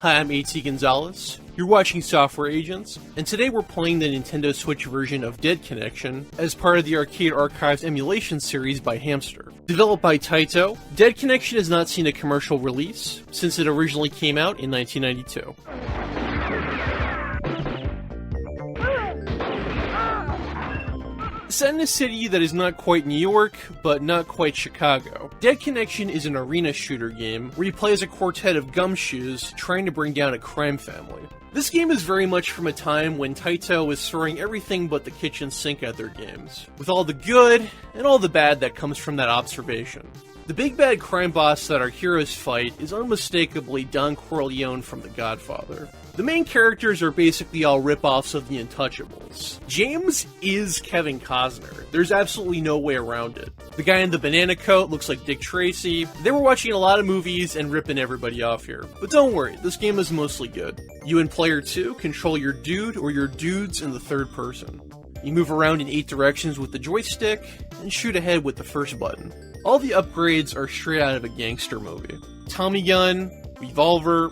Hi, I'm AT Gonzalez. You're watching Software Agents, and today we're playing the Nintendo Switch version of Dead Connection as part of the Arcade Archives emulation series by Hamster. Developed by Taito, Dead Connection has not seen a commercial release since it originally came out in 1992. Set in a city that is not quite New York, but not quite Chicago, Dead Connection is an arena shooter game where you play as a quartet of gumshoes trying to bring down a crime family. This game is very much from a time when Taito was throwing everything but the kitchen sink at their games, with all the good and all the bad that comes from that observation. The big bad crime boss that our heroes fight is unmistakably Don Corleone from The Godfather. The main characters are basically all rip-offs of the Untouchables. James is Kevin Costner. There's absolutely no way around it. The guy in the banana coat looks like Dick Tracy. They were watching a lot of movies and ripping everybody off here. But don't worry, this game is mostly good. You and player 2 control your dude or your dudes in the third person. You move around in 8 directions with the joystick and shoot ahead with the first button. All the upgrades are straight out of a gangster movie. Tommy gun, revolver,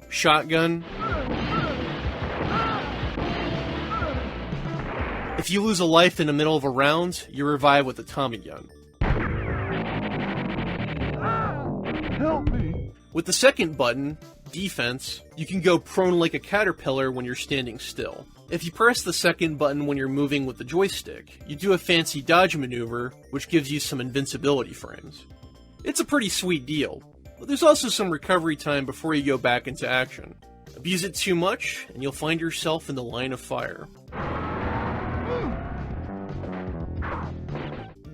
shotgun. If you lose a life in the middle of a round, you revive with a Tommy gun. Help me! With the second button, defense, you can go prone like a caterpillar when you're standing still. If you press the second button when you're moving with the joystick, you do a fancy dodge maneuver, which gives you some invincibility frames. It's a pretty sweet deal, but there's also some recovery time before you go back into action. Abuse it too much, and you'll find yourself in the line of fire.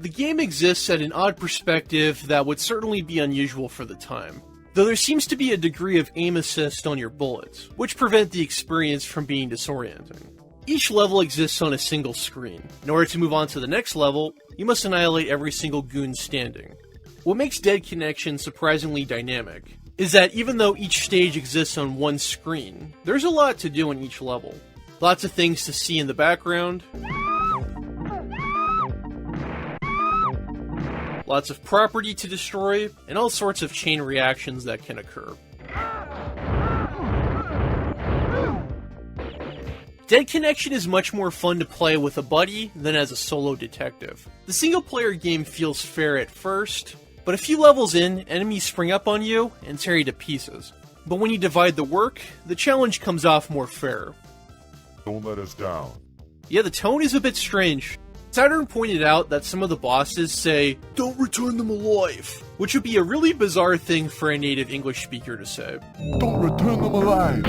The game exists at an odd perspective that would certainly be unusual for the time, though there seems to be a degree of aim assist on your bullets, which prevent the experience from being disorienting. Each level exists on a single screen. In order to move on to the next level, you must annihilate every single goon standing. What makes Dead Connection surprisingly dynamic is that even though each stage exists on one screen, there's a lot to do in each level. Lots of things to see in the background, lots of property to destroy, and all sorts of chain reactions that can occur. Dead Connection is much more fun to play with a buddy than as a solo detective. The single-player game feels fair at first, but a few levels in, enemies spring up on you and tear you to pieces. But when you divide the work, the challenge comes off more fair. Don't let us down. Yeah, the tone is a bit strange. Saturn pointed out that some of the bosses say, "Don't return them alive," which would be a really bizarre thing for a native English speaker to say. Don't return them alive.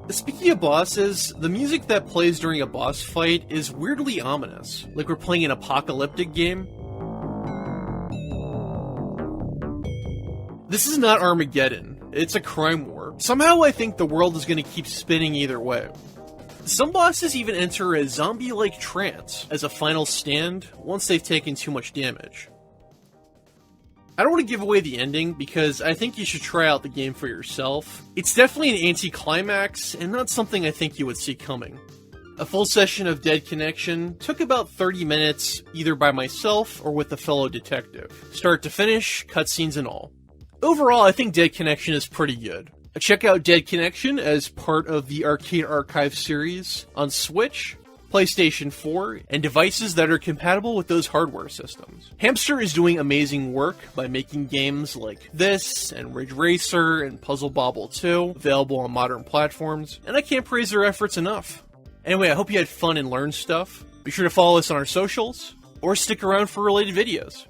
Speaking of bosses, the music that plays during a boss fight is weirdly ominous, like we're playing an apocalyptic game. This is not Armageddon, it's a crime war. Somehow I think the world is going to keep spinning either way. Some bosses even enter a zombie-like trance as a final stand once they've taken too much damage. I don't want to give away the ending because I think you should try out the game for yourself. It's definitely an anti-climax and not something I think you would see coming. A full session of Dead Connection took about 30 minutes either by myself or with a fellow detective. Start to finish, cutscenes and all. Overall, I think Dead Connection is pretty good. Check out Dead Connection as part of the Arcade Archives series on Switch, PlayStation 4, and devices that are compatible with those hardware systems. Hamster is doing amazing work by making games like this, and Ridge Racer, and Puzzle Bobble 2, available on modern platforms, and I can't praise their efforts enough. Anyway, I hope you had fun and learned stuff. Be sure to follow us on our socials, or stick around for related videos.